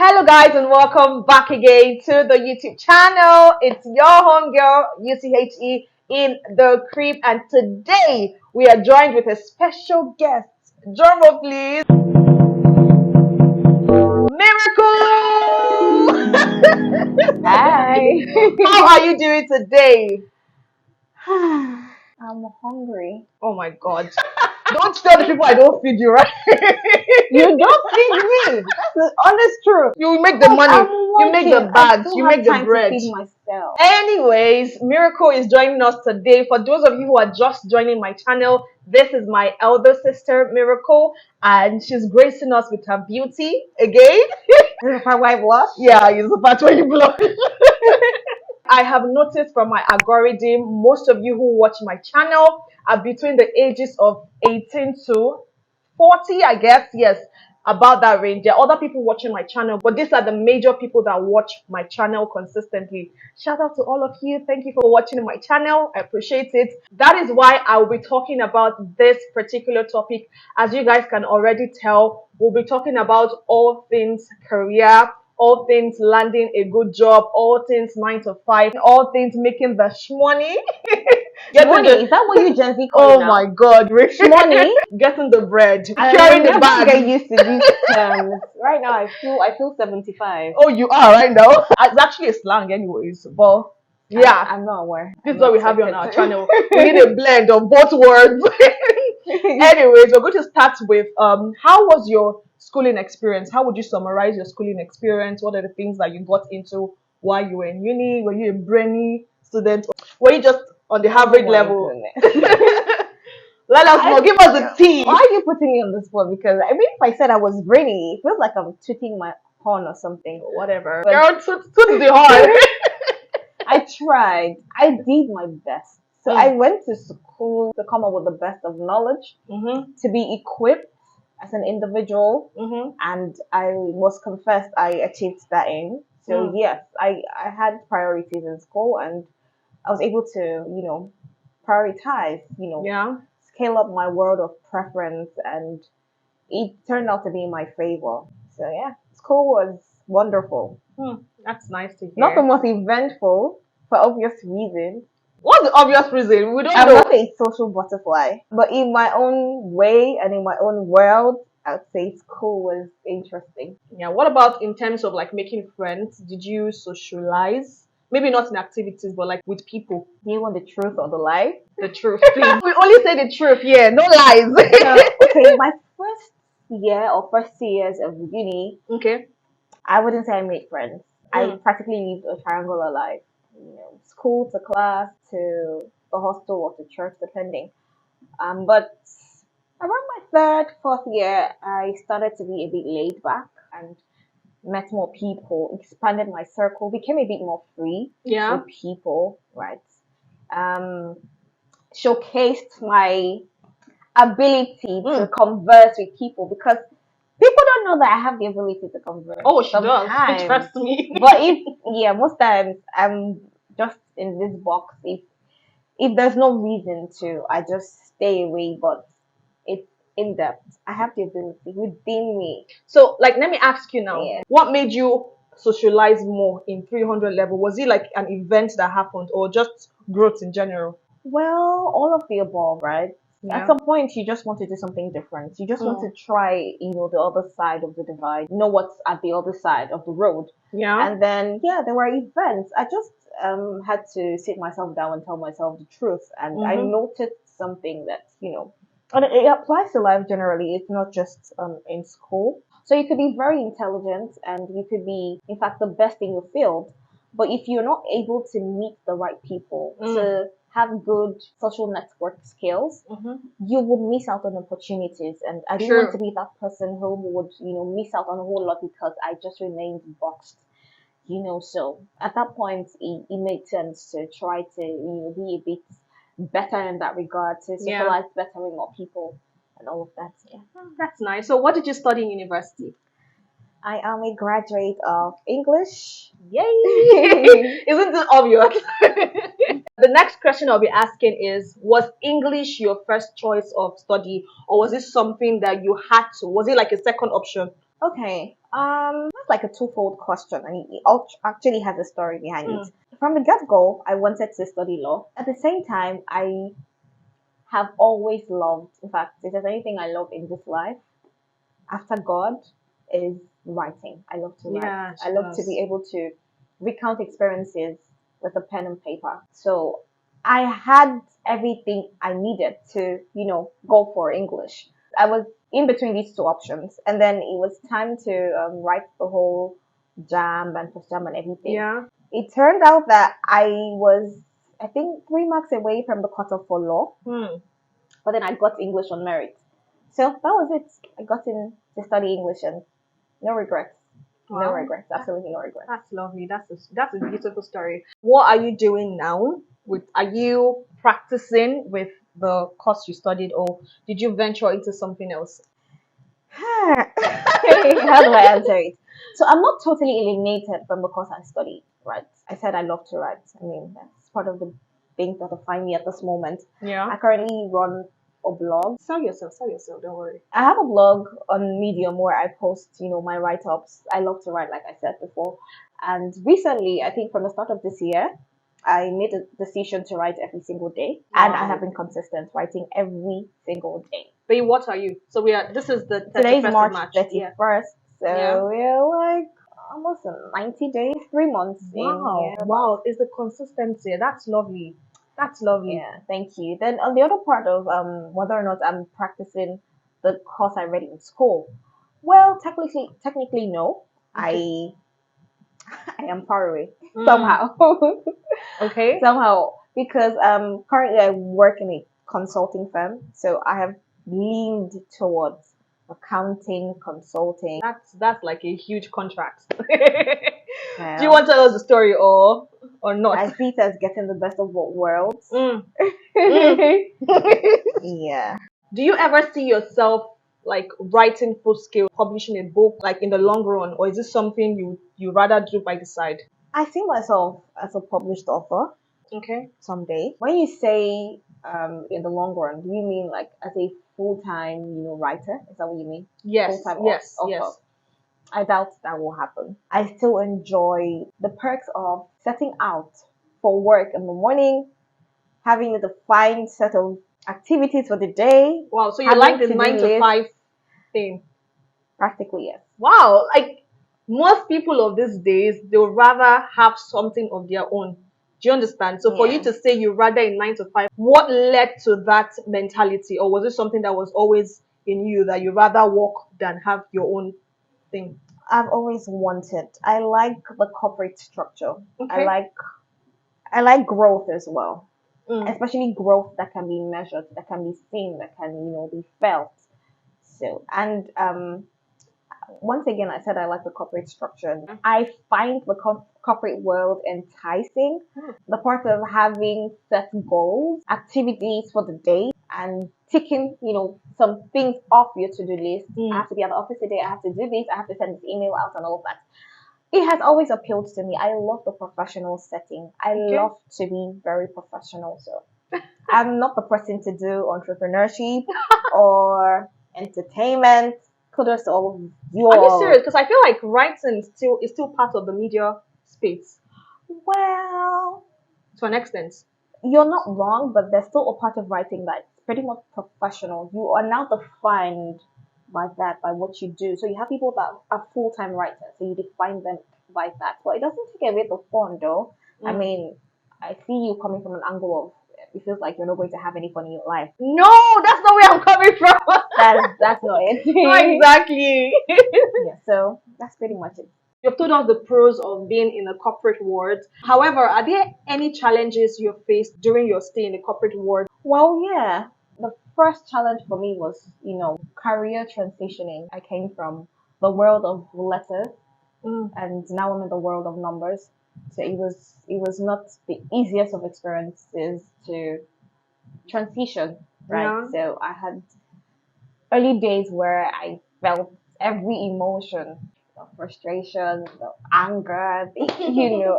Hello guys and welcome back again to the YouTube channel. It's your homegirl UCHE in the crib, and today we are joined with a special guest. Drum roll please. Miracle! Hi. How are you doing today? I'm hungry. Oh my god. Don't tell the people I don't feed you, right? You don't feed me. That's the honest truth. You make the Because money, I'm you make the working. I bags, don't you have make the time to bread. feed myself. Anyways, Miracle is joining us today. For those of you who are just joining my channel, this is my elder sister, Miracle, and she's gracing us with her beauty again. This is how I blush. Yeah, it's the part where you blush. I have noticed from my algorithm, most of you who watch my channel are between the ages of 18 to 40, I guess. Yes, about that range. There are other people watching my channel, but these are the major people that watch my channel consistently. Shout out to all of you. Thank you for watching my channel. I appreciate it. That is why I will be talking about this particular topic. As you guys can already tell, we'll be talking about all things career, all things landing a good job, all things 9 to 5, all things making the shmoney. Money, is that what you Gen Z call it Oh now? my god, Rich. Money. Getting the bread, I carrying will the never bag. get used to these terms. Right now, I feel 75. Oh, you are right now. It's actually a slang, anyways. But yeah, I'm not aware. this I'm is what not we have here on our expected channel. We need a blend of both words. to. Anyways, we're going to start with how was your schooling experience? How would you summarize your schooling experience? What are the things that you got into while you were in uni? Were you a brainy student? Were you just on the average Oh my level? goodness. Let us know. Give us the tea. Why are you putting me on the spot? Because I mean, if I said I was brainy, it feels like I'm tooting my horn or something. Whatever. But Girl, to the heart. I tried. I did my best. So I went to school to come up with the best of knowledge, Mm-hmm. to be equipped as an individual, Mm-hmm. and I must confess I achieved that aim. So yes, I had priorities in school, and I was able to, prioritize, Yeah. scale up my world of preference, and it turned out to be in my favor. So yeah, school was wonderful. That's nice to Not the hear. most eventful for obvious reasons. What's the obvious reason? We don't I'm know. not a social butterfly, but in my own way and in my own world, I'd say school was interesting. Yeah. What about in terms of like making friends? Did you socialize? Maybe not in activities, but like with people. Do you want the truth or the lie? The truth, please. We only say the truth, yeah, no lies. So, okay, my first year or first 2 years of uni, Okay. I wouldn't say I made friends. I Mm. practically lived a triangular life. School to class to the hostel or to church, depending. But around my third, fourth year, I started to be a bit laid back and met more people, expanded my circle, became a bit more free Yeah. with people, right? Um, Showcased my ability to converse with people because people don't know that I have the ability to converse. Oh, she does. Sometimes. Trust me. But most times I'm just in this box. If there's no reason to, I just stay away. But it's in depth. I have the ability within me. So, like, let me ask you now, Yeah. what made you socialize more in 300 level? Was it like an event that happened or just growth in general? Well, all of the above, right? At Yeah. some point, you just want to do something different. You just want to try, the other side of the divide, know what's at the other side of the road. Yeah. And then, yeah, there were events. I just had to sit myself down and tell myself the truth. And I noticed something that, and it applies to life generally. It's not just in school. So you could be very intelligent and you could be, in fact, the best in your field. But if you're not able to meet the right people, to have good social network skills, you would miss out on opportunities. And I didn't want to be that person who would, miss out on a whole lot because I just remained boxed. So at that point, it made sense to try to, be a bit better in that regard, to Yeah. socialize better with more people and all of that. Yeah. That's nice. So, what did you study in university? I am a graduate of English. Yay! Isn't it obvious? The next question I'll be asking is, was English your first choice of study, or was it something that you had to? Was it like a second option? Okay. That's like a twofold question, and actually has a story behind Mm. it. From the get-go, I wanted to study law. At the same time, I have always loved, in fact, if there's anything I love in this life, after God, is writing. I love to write. Yeah, I she love to be does. able to recount experiences with a pen and paper. So I had everything I needed to, go for English. I was in between these two options, and then it was time to write the whole jam and post jam and everything. Yeah. It turned out that I was, I think, 3 marks away from the cutoff for law, Hmm. but then I got English on merit. So that was it. I got in to study English and no regrets. No Wow. regrets. Absolutely no regrets. That's lovely. That's a beautiful story. What are you doing now? Are you practicing with the course you studied, or did you venture into something else? How do I answer it? So I'm not totally alienated from the course I studied, right? I said I love to write. I mean, that's part of the things that define me at this moment. Yeah. I currently run a blog. Sell yourself. Sell yourself. Don't worry. I have a blog on Medium where I post, my write-ups. I love to write, like I said before. And recently, I think from the start of this year, I made a decision to write every single day. And I Wow. have been consistent, writing every single day. But what are you? So this is the Today's 31st of March March. Yeah. 31st. So Yeah. we're like almost 90 days, 3 months in. Wow. Yeah. Wow. It's the consistency. That's lovely. That's lovely. Yeah, thank you. Then on the other part of whether or not I'm practicing the course I read in school, well, technically no. I I am far away somehow. Okay. Somehow, because currently I work in a consulting firm, so I have leaned towards accounting, consulting. That's like a huge contract. Do you Well, want to tell us the story or not? I see it as getting the best of both worlds. Mm. Mm. Yeah. Do you ever see yourself like writing full scale, publishing a book like in the long run, or is this something you rather do by the side? I see myself as a published author Okay. someday. When you say in the long run, do you mean like as a full time, writer? Is that what you mean? Yes. Full time Yes. author. Yes. I doubt that will happen. I still enjoy the perks of setting out for work in the morning, having a defined set of activities for the day. Wow. So you having like the to-do 9 to 5 list. thing? Practically, yes. Wow. Like most people of these days, they would rather have something of their own. Do you understand? So for you Yeah. to say you rather a 9 to 5, what led to that mentality, or was it something that was always in you that you rather work than have your own thing? I've always wanted. I like the corporate structure. I Okay. like I like growth as well, Mm. especially growth that can be measured, that can be seen, that can be felt. So and once again, I said I like the corporate structure. I find the corporate world enticing. Hmm. The part of having set goals, activities for the day, and ticking, some things off your to-do list. I have to be at the office today. I have to do this. I have to send this email out and all of that. It has always appealed to me. I love the professional setting. I Okay. love to be very professional. So I'm not the person to do entrepreneurship or entertainment. Kudos to all of you Are you all. serious? Because I feel like writing is still part of the media space Well, to an extent. you're not wrong, but there's still a part of writing that's pretty much professional. You are now defined by that, by what you do. So you have people that are full-time writers, so you define them by that. But it doesn't take away the fun, though. I Mm. mean, I see you coming from an angle of it feels like you're not going to have any fun in your life. No, that's not where I'm coming from. That's not it. Not exactly. Yeah, so that's pretty much it. You've told us the pros of being in a corporate world. However, are there any challenges you faced during your stay in the corporate world? Well, yeah. The first challenge for me was, career transitioning. I came from the world of letters Mm. and now I'm in the world of numbers. So it was not the easiest of experiences to transition, right? Yeah. So I had early days where I felt every emotion, the frustration, the anger,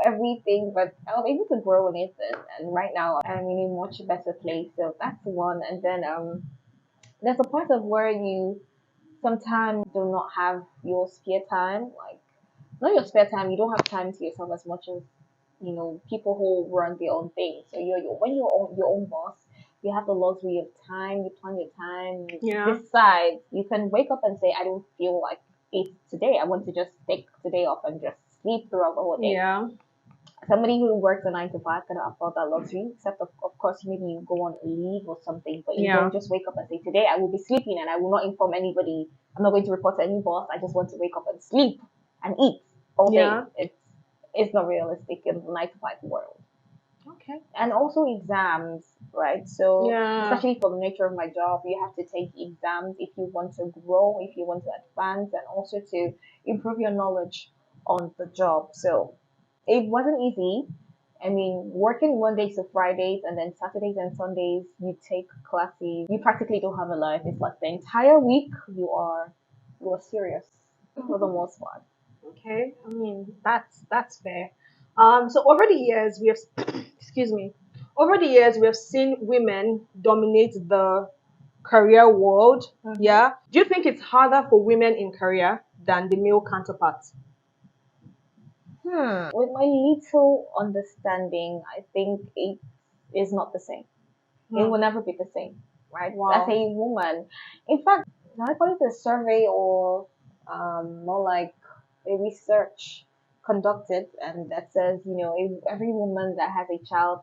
everything. But I was able to grow in it, and right now I'm in a much better place. So that's one. And then there's a part of where you sometimes you do not have your spare time, like not your spare time, you don't have time to yourself as much as people who run their own thing. So when you're your own boss, you have the luxury of time. You plan your time. You Yeah. decide. You can wake up and say, I don't feel like it today. I want to just take today off and just sleep throughout the whole day. Yeah. Somebody who works a 9 to 5 cannot afford that luxury, except of course maybe you go on leave or something, but you Yeah. don't just wake up and say, today I will be sleeping and I will not inform anybody. I'm not going to report to any boss. I just want to wake up and sleep and eat all day. Yeah. It's not realistic in the 9 to 5 world. Okay. And also exams, right? So Yeah. especially for the nature of my job, you have to take exams if you want to grow, if you want to advance, and also to improve your knowledge on the job. So it wasn't easy. I mean, working Mondays to Fridays and then Saturdays and Sundays, you take classes. You practically don't have a life. It's like the entire week you are serious for the most part. Okay. I mean, that's fair. So over the years, we have, excuse me, over the years we have seen women dominate the career world. Mhm. Yeah. Do you think it's harder for women in career than the male counterparts? With my little understanding, I think it is not the same. It will never be the same, right? As Wow. a woman, in fact, I call it a survey or more like a research conducted, and that says, every woman that has a child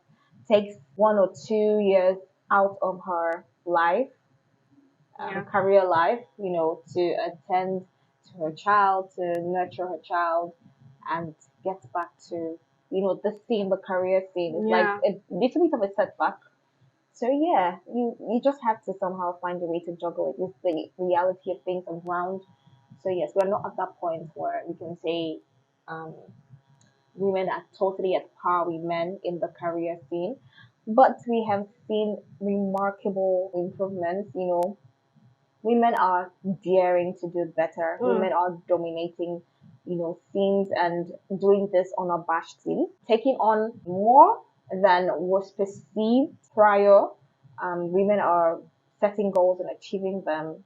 takes 1 or 2 years out of her life, Yeah. career life, to attend to her child, to nurture her child, and get back to, the scene, the career scene. It's like Yeah. a little bit of a setback. So yeah, you just have to somehow find a way to juggle it with the reality of things around. So yes, we're not at that point where we can say um, women are totally at par with men in the career scene, but we have seen remarkable improvements. Women are daring to do better. Women are dominating, scenes and doing this unabashedly, taking on more than was perceived prior. Women are setting goals and achieving them.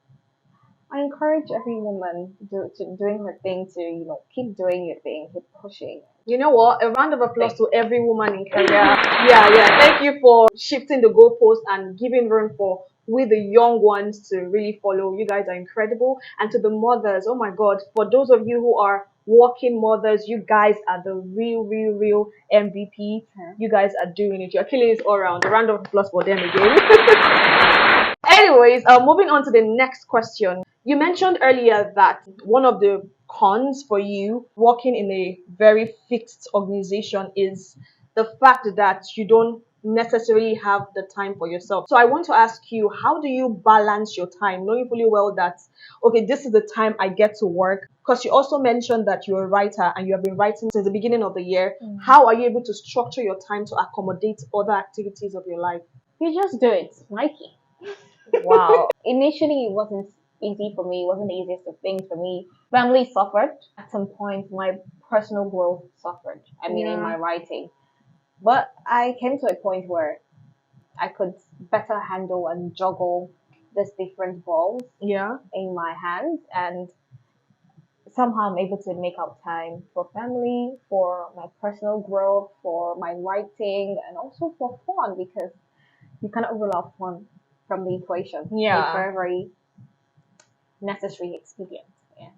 I encourage every woman doing her thing to, keep doing your thing, keep pushing. You know what? A round of applause to every woman in career. Yeah, yeah. Thank you for shifting the goalpost and giving room for we the young ones to really follow. You guys are incredible. And to the mothers, oh my God, for those of you who are working mothers, you guys are the real, real, real MVP. You guys are doing it. You're killing it all around. A round of applause for them again. Anyways, moving on to the next question. You mentioned earlier that one of the cons for you working in a very fixed organization is the fact that you don't necessarily have the time for yourself. So I want to ask you, how do you balance your time, knowing fully well that, okay, this is the time I get to work? Because you also mentioned that you're a writer and you have been writing since the beginning of the year. How are you able to structure your time to accommodate other activities of your life? You just do it, Mikey. Wow. Initially, it wasn't easy for me. It wasn't the easiest of things for me. Family suffered. At some point, my personal growth suffered. I mean, in Yeah. my writing. But I came to a point where I could better handle and juggle these different balls Yeah. in my hands, and somehow I'm able to make out time for family, for my personal growth, for my writing, and also for fun, because you cannot rule out fun from the equation. It's Yeah. very, very necessary expedient. Yeah.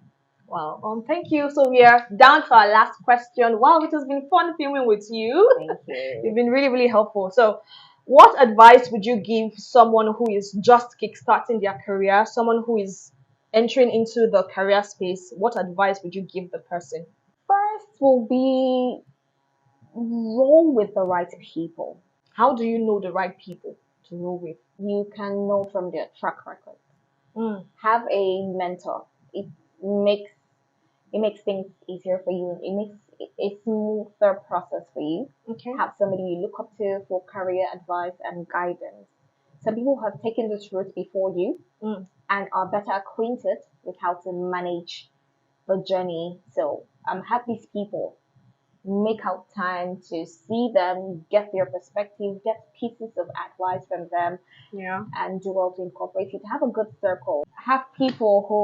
Wow. Thank you. So we are down to our last question. Wow, it has been fun filming with you. Thank you. You've been really, really helpful. So, what advice would you give someone who is just kickstarting their career, someone who is entering into the career space? What advice would you give the person? First will be roll with the right people. How do you know the right people to roll with? You can know from their track record. Mm, Have a mentor. Makes it makes things easier for you. It makes it a smoother process for you. okay. Have somebody you look up to for career advice and guidance. Some people have taken this route before you Mm, and are better acquainted with how to manage the journey. So have these people, make out time to see them, get their perspective, get pieces of advice from them, yeah. and do well to incorporate it. Have a good circle. have people who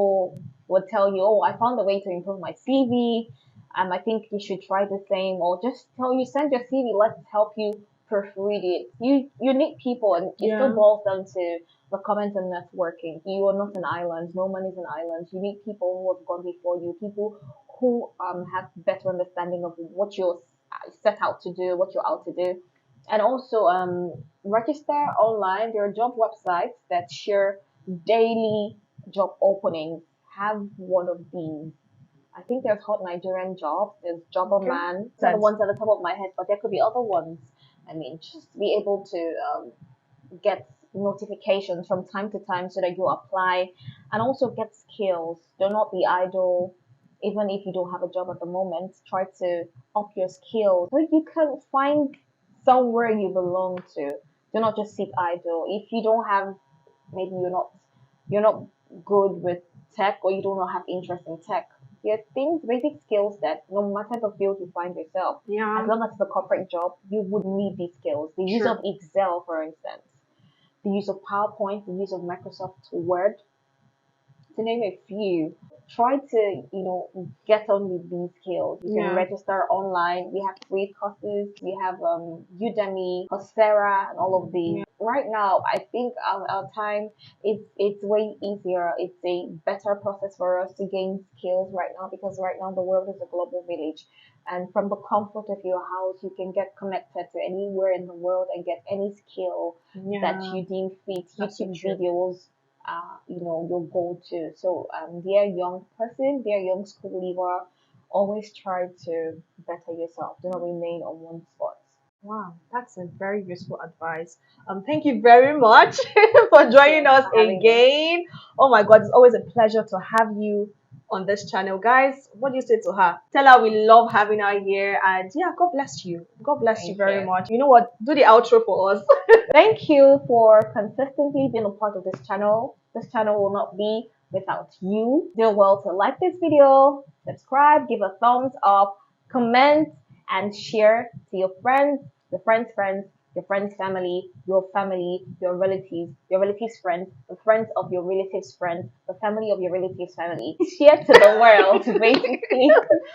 would tell you, "Oh, I found a way to improve my CV. I think you should try the same," or just tell you, "Send your CV. Let's help you proofread it." You need people, and it still Yeah. boils down to the comments and networking. You are not an island. No one is an island. You need people who have gone before you, people who have better understanding of what you're set out to do, what you're out to do, and also register online. There are job websites that share daily job openings. Have one of these. I think there's Hot Nigerian Jobs, there's Okay. Jobberman. These are the ones at the top of my head, but there could be other ones. I mean, just be able to get notifications from time to time so that you apply and also get skills. Do not be idle. Even if you don't have a job at the moment, try to up your skills so you can find somewhere you belong to. Do not just sit idle. If you don't have, maybe you're not good with tech, or you do not have interest in tech. There are things, basic skills that no matter the field you find yourself, Yeah. as long as it's a corporate job, you would need these skills. The use Sure. of Excel, for instance, the use of PowerPoint, the use of Microsoft Word, to name a few. Try to, get on with these skills. You can Yeah. register online. We have free courses. We have Udemy, Coursera, and all of these. Yeah. Right now, I think our time, it's way easier. It's a better process for us to gain skills right now, because right now the world is a global village. And from the comfort of your house, you can get connected to anywhere in the world and get any skill that Yeah. you deem fit. That's so YouTube true. videos, your go-to. So, dear young person, dear young school leaver, always try to better yourself. Do not remain on one spot. Wow, that's a very useful advice. Thank you very much for joining Yes, us for having me. again. Oh my God, it's always a pleasure to have you on this channel, guys. What do you say to her? Tell her we love having her here, and yeah, God bless you. God bless you Thank very you. much. You know what? Do the outro for us. Thank you for consistently being a part of this channel. This channel will not be without you. Do well to like this video, subscribe, give a thumbs up, comment, and share to your friends, your friends' friends, your friends' family, your relatives' friends, the friends of your relatives' friends, the family of your relatives' family. Share to the world, basically.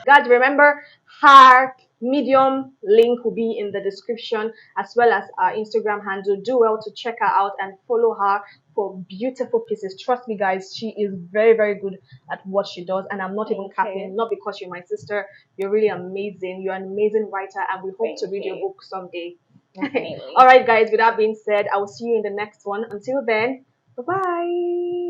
Guys, remember her Medium link will be in the description, as well as our Instagram handle. Do well to check her out and follow her for beautiful pieces. Trust me, guys, she is very, very good at what she does, and I'm not even Thank capping. you. Not because you're my sister. You're really amazing. You're an amazing writer, and we hope to Thank read your you. book someday. Definitely. All right, guys. With that being said, I will see you in the next one. Until then, bye bye.